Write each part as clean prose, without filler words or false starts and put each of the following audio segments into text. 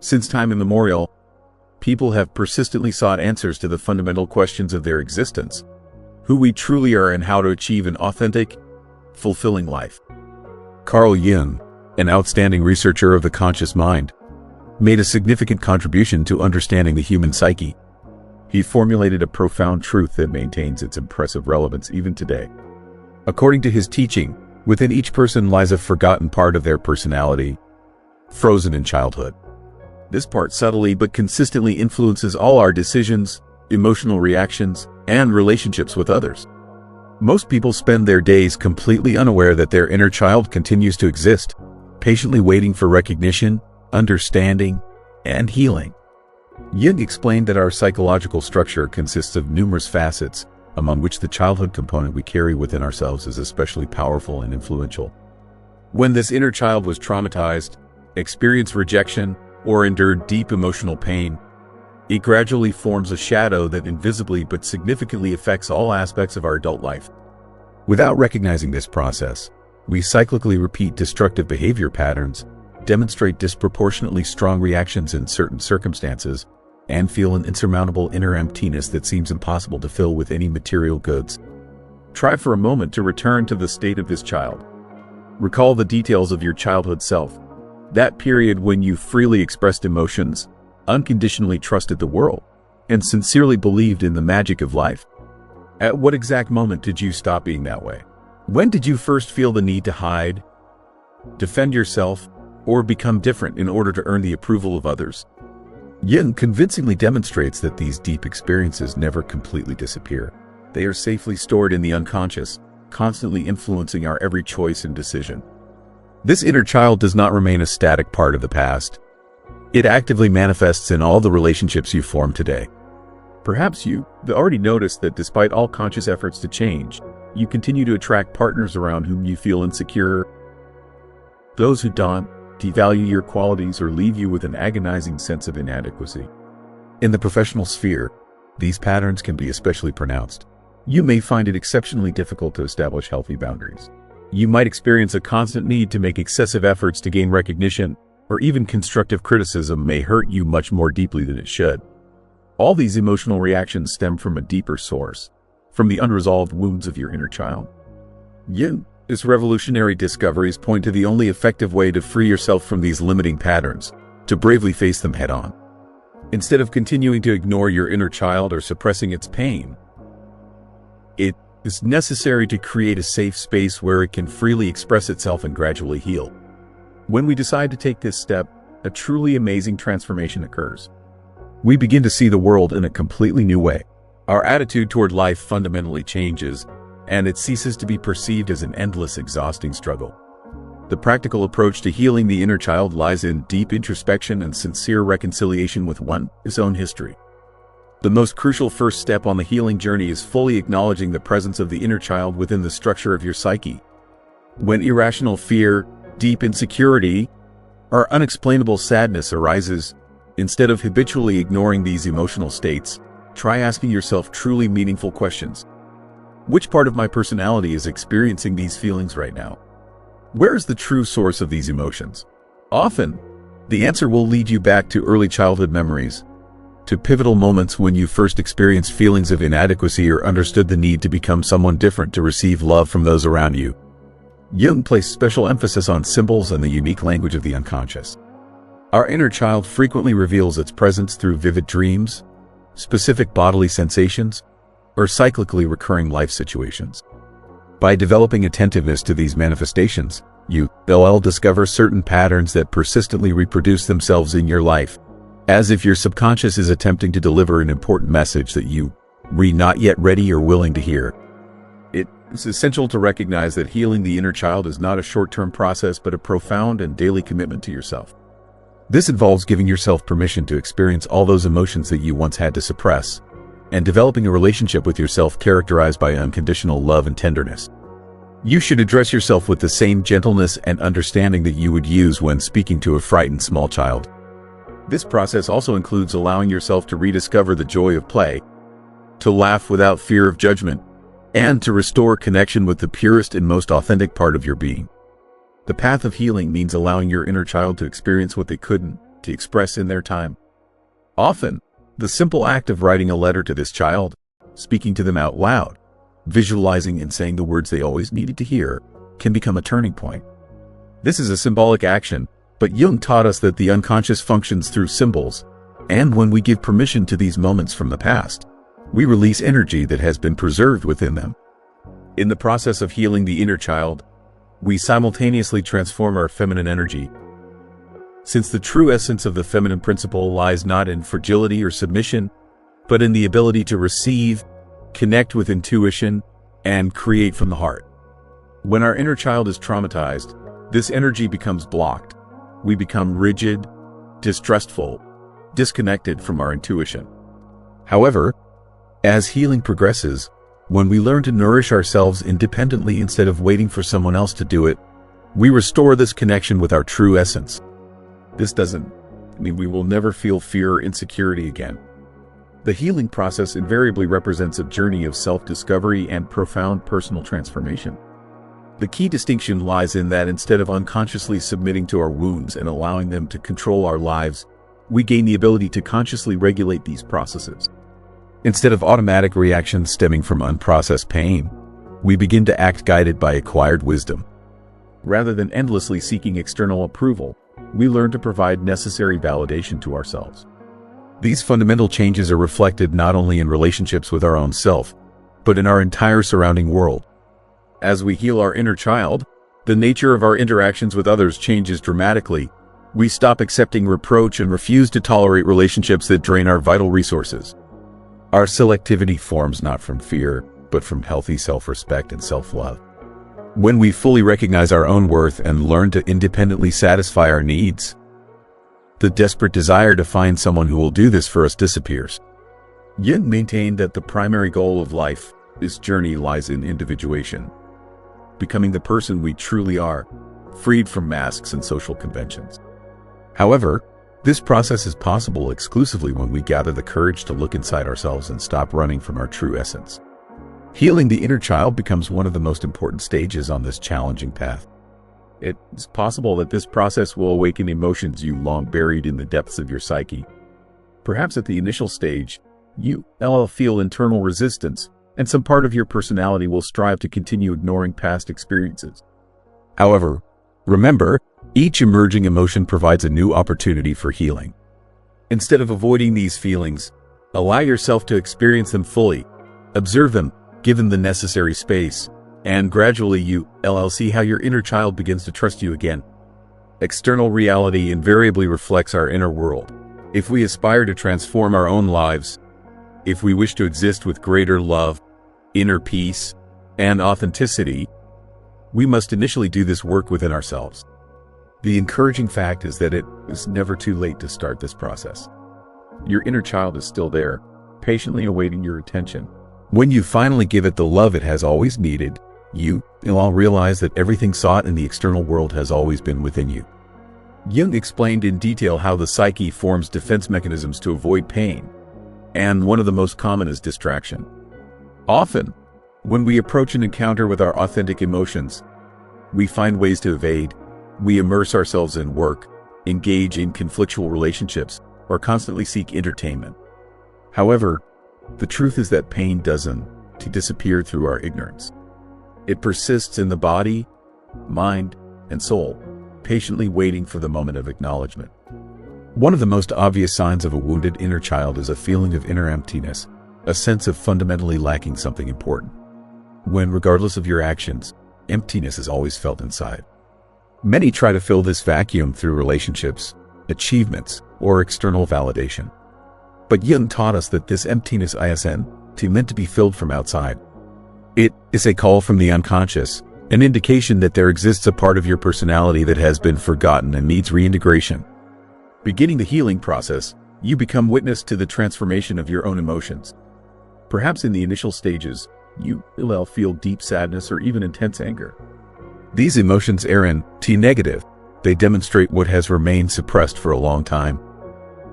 Since time immemorial, people have persistently sought answers to the fundamental questions of their existence: who we truly are and how to achieve an authentic, fulfilling life. Carl Jung, an outstanding researcher of the conscious mind, made a significant contribution to understanding the human psyche. He formulated a profound truth that maintains its impressive relevance even today. According to his teaching, within each person lies a forgotten part of their personality, frozen in childhood. This part subtly but consistently influences all our decisions, emotional reactions, and relationships with others. Most people spend their days completely unaware that their inner child continues to exist, patiently waiting for recognition, understanding, and healing. Jung explained that our psychological structure consists of numerous facets, among which the childhood component we carry within ourselves is especially powerful and influential. When this inner child was traumatized, experienced rejection, or endured deep emotional pain, it gradually forms a shadow that invisibly but significantly affects all aspects of our adult life. Without recognizing this process, we cyclically repeat destructive behavior patterns, demonstrate disproportionately strong reactions in certain circumstances, and feel an insurmountable inner emptiness that seems impossible to fill with any material goods. Try for a moment to return to the state of this child. Recall the details of your childhood self, that period when you freely expressed emotions, unconditionally trusted the world, and sincerely believed in the magic of life. At what exact moment did you stop being that way? When did you first feel the need to hide, defend yourself, or become different in order to earn the approval of others? Jung convincingly demonstrates that these deep experiences never completely disappear. They are safely stored in the unconscious, constantly influencing our every choice and decision. This inner child does not remain a static part of the past. It actively manifests in all the relationships you form today. Perhaps you already noticed that despite all conscious efforts to change, you continue to attract partners around whom you feel insecure, those who don't devalue your qualities or leave you with an agonizing sense of inadequacy. In the professional sphere, these patterns can be especially pronounced. You may find it exceptionally difficult to establish healthy boundaries. You might experience a constant need to make excessive efforts to gain recognition, or even constructive criticism may hurt you much more deeply than it should. All these emotional reactions stem from a deeper source, from the unresolved wounds of your inner child. Jung's revolutionary discoveries point to the only effective way to free yourself from these limiting patterns, to bravely face them head-on. Instead of continuing to ignore your inner child or suppressing its pain, it is necessary to create a safe space where it can freely express itself and gradually heal. When we decide to take this step, a truly amazing transformation occurs. We begin to see the world in a completely new way. Our attitude toward life fundamentally changes, and it ceases to be perceived as an endless, exhausting struggle. The practical approach to healing the inner child lies in deep introspection and sincere reconciliation with one's own history. The most crucial first step on the healing journey is fully acknowledging the presence of the inner child within the structure of your psyche. When irrational fear, deep insecurity, or unexplainable sadness arises, instead of habitually ignoring these emotional states, try asking yourself truly meaningful questions. Which part of my personality is experiencing these feelings right now? Where is the true source of these emotions? Often, the answer will lead you back to early childhood memories, to pivotal moments when you first experienced feelings of inadequacy or understood the need to become someone different to receive love from those around you. Jung placed special emphasis on symbols and the unique language of the unconscious. Our inner child frequently reveals its presence through vivid dreams, specific bodily sensations, or cyclically recurring life situations. By developing attentiveness to these manifestations, you'll discover certain patterns that persistently reproduce themselves in your life, as if your subconscious is attempting to deliver an important message that you are not yet ready or willing to hear. It's essential to recognize that healing the inner child is not a short-term process but a profound and daily commitment to yourself. This involves giving yourself permission to experience all those emotions that you once had to suppress, and developing a relationship with yourself characterized by unconditional love and tenderness. You should address yourself with the same gentleness and understanding that you would use when speaking to a frightened small child. This process also includes allowing yourself to rediscover the joy of play, to laugh without fear of judgment, and to restore connection with the purest and most authentic part of your being. The path of healing means allowing your inner child to experience what they couldn't to express in their time. Often, the simple act of writing a letter to this child, speaking to them out loud, visualizing and saying the words they always needed to hear, can become a turning point. This is a symbolic action, but Jung taught us that the unconscious functions through symbols, and when we give permission to these moments from the past, we release energy that has been preserved within them. In the process of healing the inner child, we simultaneously transform our feminine energy. Since the true essence of the feminine principle lies not in fragility or submission, but in the ability to receive, connect with intuition, and create from the heart. When our inner child is traumatized, this energy becomes blocked. We become rigid, distrustful, disconnected from our intuition. However, as healing progresses, when we learn to nourish ourselves independently instead of waiting for someone else to do it, we restore this connection with our true essence. This doesn't mean we will never feel fear or insecurity again. The healing process invariably represents a journey of self-discovery and profound personal transformation. The key distinction lies in that instead of unconsciously submitting to our wounds and allowing them to control our lives, we gain the ability to consciously regulate these processes. Instead of automatic reactions stemming from unprocessed pain, we begin to act guided by acquired wisdom. Rather than endlessly seeking external approval, we learn to provide necessary validation to ourselves. These fundamental changes are reflected not only in relationships with our own self, but in our entire surrounding world. As we heal our inner child, the nature of our interactions with others changes dramatically. We stop accepting reproach and refuse to tolerate relationships that drain our vital resources. Our selectivity forms not from fear, but from healthy self-respect and self-love. When we fully recognize our own worth and learn to independently satisfy our needs, the desperate desire to find someone who will do this for us disappears. Jung maintained that the primary goal of life, this journey, lies in individuation, becoming the person we truly are, freed from masks and social conventions. However, this process is possible exclusively when we gather the courage to look inside ourselves and stop running from our true essence. Healing the inner child becomes one of the most important stages on this challenging path. It is possible that this process will awaken emotions you long buried in the depths of your psyche. Perhaps at the initial stage, you will feel internal resistance, and some part of your personality will strive to continue ignoring past experiences. However, remember, each emerging emotion provides a new opportunity for healing. Instead of avoiding these feelings, allow yourself to experience them fully. Observe them, give them the necessary space, and gradually you will see how your inner child begins to trust you again. External reality invariably reflects our inner world. If we aspire to transform our own lives, if we wish to exist with greater love, inner peace, and authenticity, we must initially do this work within ourselves. The encouraging fact is that it is never too late to start this process. Your inner child is still there, patiently awaiting your attention. When you finally give it the love it has always needed, you will realize that everything sought in the external world has always been within you. Jung explained in detail how the psyche forms defense mechanisms to avoid pain, and one of the most common is distraction. Often, when we approach an encounter with our authentic emotions, we find ways to evade. We immerse ourselves in work, engage in conflictual relationships, or constantly seek entertainment. However, the truth is that pain doesn't disappear through our ignorance. It persists in the body, mind, and soul, patiently waiting for the moment of acknowledgement. One of the most obvious signs of a wounded inner child is a feeling of inner emptiness, a sense of fundamentally lacking something important. When, regardless of your actions, emptiness is always felt inside. Many try to fill this vacuum through relationships, achievements, or external validation. But Jung taught us that this emptiness isn't meant to be filled from outside. It is a call from the unconscious, an indication that there exists a part of your personality that has been forgotten and needs reintegration. Beginning the healing process, you become witness to the transformation of your own emotions. Perhaps in the initial stages, you will feel deep sadness or even intense anger. These emotions aren't negative. They demonstrate what has remained suppressed for a long time.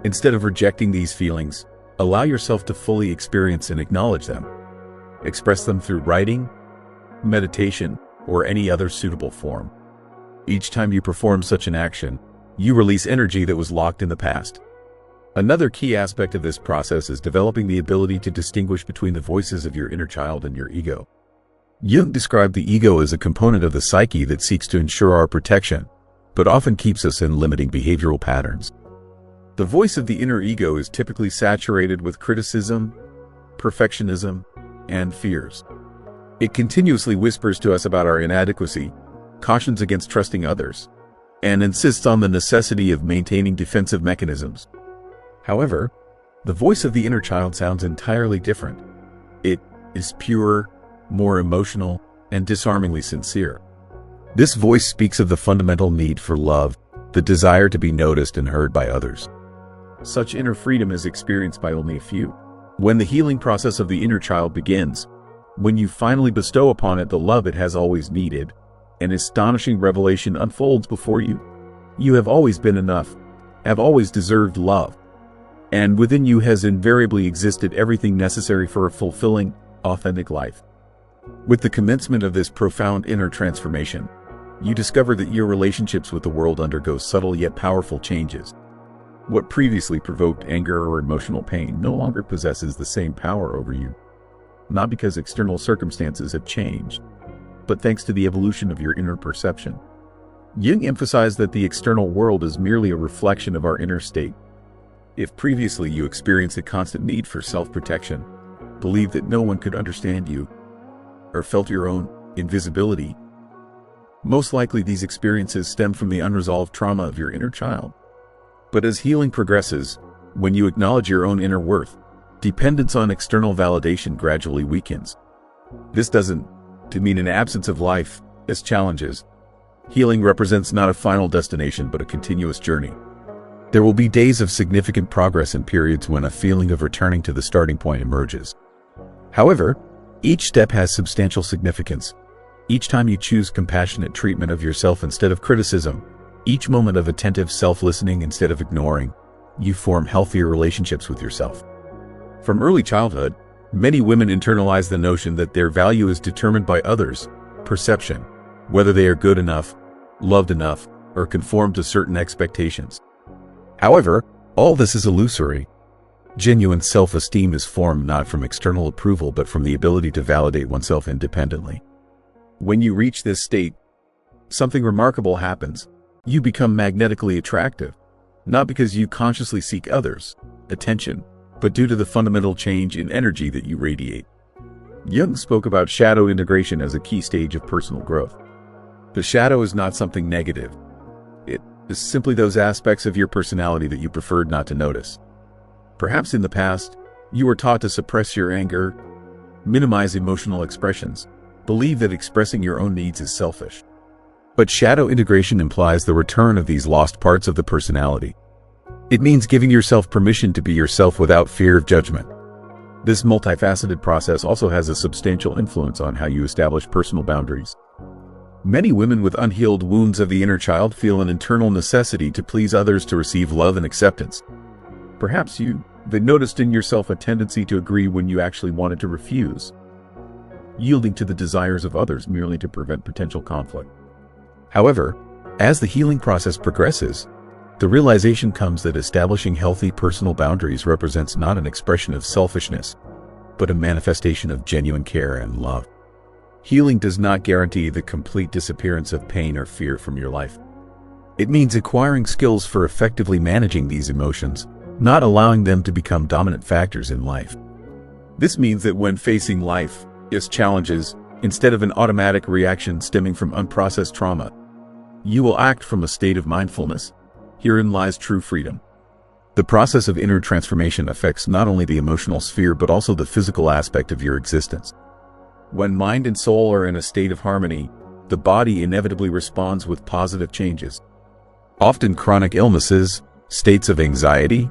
Instead of rejecting these feelings, allow yourself to fully experience and acknowledge them. Express them through writing, meditation, or any other suitable form. Each time you perform such an action, You release energy that was locked in the past. Another key aspect of this process is developing the ability to distinguish between the voices of your inner child and your ego. Jung described the ego as a component of the psyche that seeks to ensure our protection, but often keeps us in limiting behavioral patterns. The voice of the inner ego is typically saturated with criticism, perfectionism, and fears. It continuously whispers to us about our inadequacy, cautions against trusting others, and insists on the necessity of maintaining defensive mechanisms. However, the voice of the inner child sounds entirely different. It is pure, more emotional, and disarmingly sincere. This voice speaks of the fundamental need for love, the desire to be noticed and heard by others. Such inner freedom is experienced by only a few. When the healing process of the inner child begins, when you finally bestow upon it the love it has always needed, an astonishing revelation unfolds before you. You have always been enough, have always deserved love, and within you has invariably existed everything necessary for a fulfilling, authentic life. With the commencement of this profound inner transformation, you discover that your relationships with the world undergo subtle yet powerful changes. What previously provoked anger or emotional pain no longer possesses the same power over you, not because external circumstances have changed, but thanks to the evolution of your inner perception. Jung emphasized that the external world is merely a reflection of our inner state. If previously you experienced a constant need for self-protection, believed that no one could understand you, or felt your own invisibility, most likely these experiences stem from the unresolved trauma of your inner child. But as healing progresses, when you acknowledge your own inner worth, dependence on external validation gradually weakens. This doesn't mean an absence of life as challenges. Healing represents not a final destination but a continuous journey. There will be days of significant progress and periods when a feeling of returning to the starting point emerges. However, each step has substantial significance. Each time you choose compassionate treatment of yourself instead of criticism, each moment of attentive self-listening instead of ignoring, you form healthier relationships with yourself. From early childhood, many women internalize the notion that their value is determined by others' perception, whether they are good enough, loved enough, or conform to certain expectations. However, all this is illusory. Genuine self-esteem is formed not from external approval but from the ability to validate oneself independently. When you reach this state, something remarkable happens. You become magnetically attractive, not because you consciously seek others' attention, but due to the fundamental change in energy that you radiate. Jung spoke about shadow integration as a key stage of personal growth. The shadow is not something negative. It is simply those aspects of your personality that you preferred not to notice. Perhaps in the past, you were taught to suppress your anger, minimize emotional expressions, believe that expressing your own needs is selfish. But shadow integration implies the return of these lost parts of the personality. It means giving yourself permission to be yourself without fear of judgment. This multifaceted process also has a substantial influence on how you establish personal boundaries. Many women with unhealed wounds of the inner child feel an internal necessity to please others to receive love and acceptance. Perhaps you've noticed in yourself a tendency to agree when you actually wanted to refuse, yielding to the desires of others merely to prevent potential conflict. However, as the healing process progresses, the realization comes that establishing healthy personal boundaries represents not an expression of selfishness, but a manifestation of genuine care and love. Healing does not guarantee the complete disappearance of pain or fear from your life. It means acquiring skills for effectively managing these emotions, not allowing them to become dominant factors in life. This means that when facing life's challenges, instead of an automatic reaction stemming from unprocessed trauma, you will act from a state of mindfulness. Herein lies true freedom. The process of inner transformation affects not only the emotional sphere but also the physical aspect of your existence. When mind and soul are in a state of harmony, the body inevitably responds with positive changes. Often chronic illnesses, states of anxiety,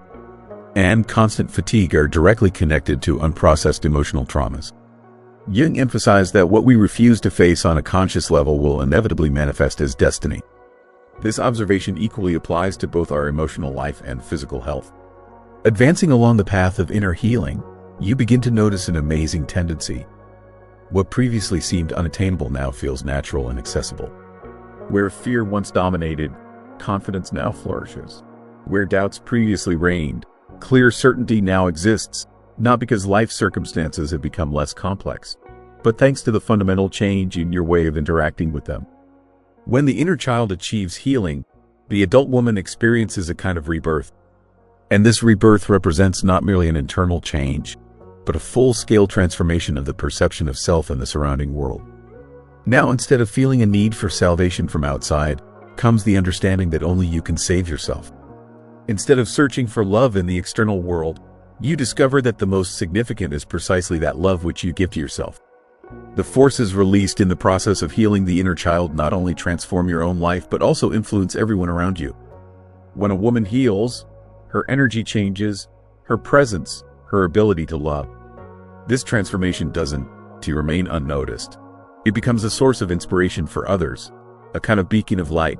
and constant fatigue are directly connected to unprocessed emotional traumas. Jung emphasized that what we refuse to face on a conscious level will inevitably manifest as destiny. This observation equally applies to both our emotional life and physical health. Advancing along the path of inner healing, you begin to notice an amazing tendency. What previously seemed unattainable now feels natural and accessible. Where fear once dominated, confidence now flourishes. Where doubts previously reigned, clear certainty now exists, not because life circumstances have become less complex, but thanks to the fundamental change in your way of interacting with them. When the inner child achieves healing, the adult woman experiences a kind of rebirth. And this rebirth represents not merely an internal change, but a full-scale transformation of the perception of self and the surrounding world. Now, instead of feeling a need for salvation from outside, comes the understanding that only you can save yourself. Instead of searching for love in the external world, you discover that the most significant is precisely that love which you give to yourself. The forces released in the process of healing the inner child not only transform your own life, but also influence everyone around you. When a woman heals, her energy changes, her presence, her ability to love. This transformation doesn't remain unnoticed. It becomes a source of inspiration for others, a kind of beacon of light,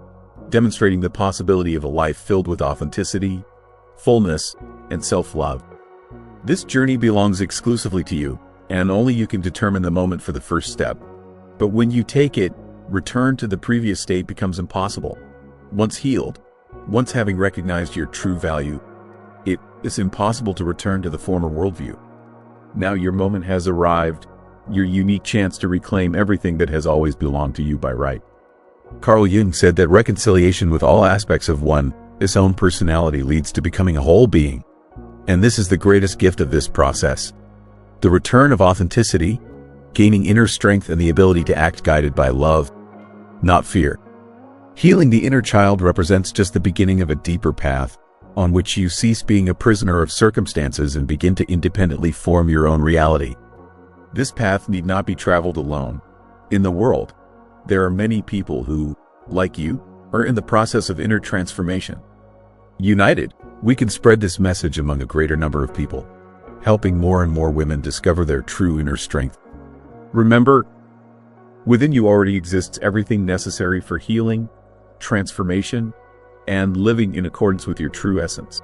demonstrating the possibility of a life filled with authenticity, fullness, and self-love. This journey belongs exclusively to you, and only you can determine the moment for the first step. But when you take it, return to the previous state becomes impossible. Once healed, once having recognized your true value, it is impossible to return to the former worldview. Now your moment has arrived, your unique chance to reclaim everything that has always belonged to you by right. Carl Jung said that reconciliation with all aspects of one's own personality leads to becoming a whole being. And this is the greatest gift of this process. The return of authenticity, gaining inner strength and the ability to act guided by love, not fear. Healing the inner child represents just the beginning of a deeper path, on which you cease being a prisoner of circumstances and begin to independently form your own reality. This path need not be traveled alone. In the world, there are many people who, like you, are in the process of inner transformation. United, we can spread this message among a greater number of people, helping more and more women discover their true inner strength. Remember, within you already exists everything necessary for healing, transformation, and living in accordance with your true essence.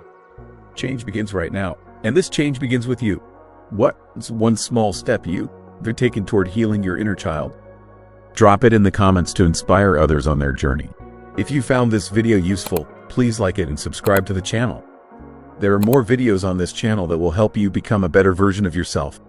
Change begins right now, and this change begins with you. What's one small step you've taken toward healing your inner child? Drop it in the comments to inspire others on their journey. If you found this video useful, please like it and subscribe to the channel. There are more videos on this channel that will help you become a better version of yourself.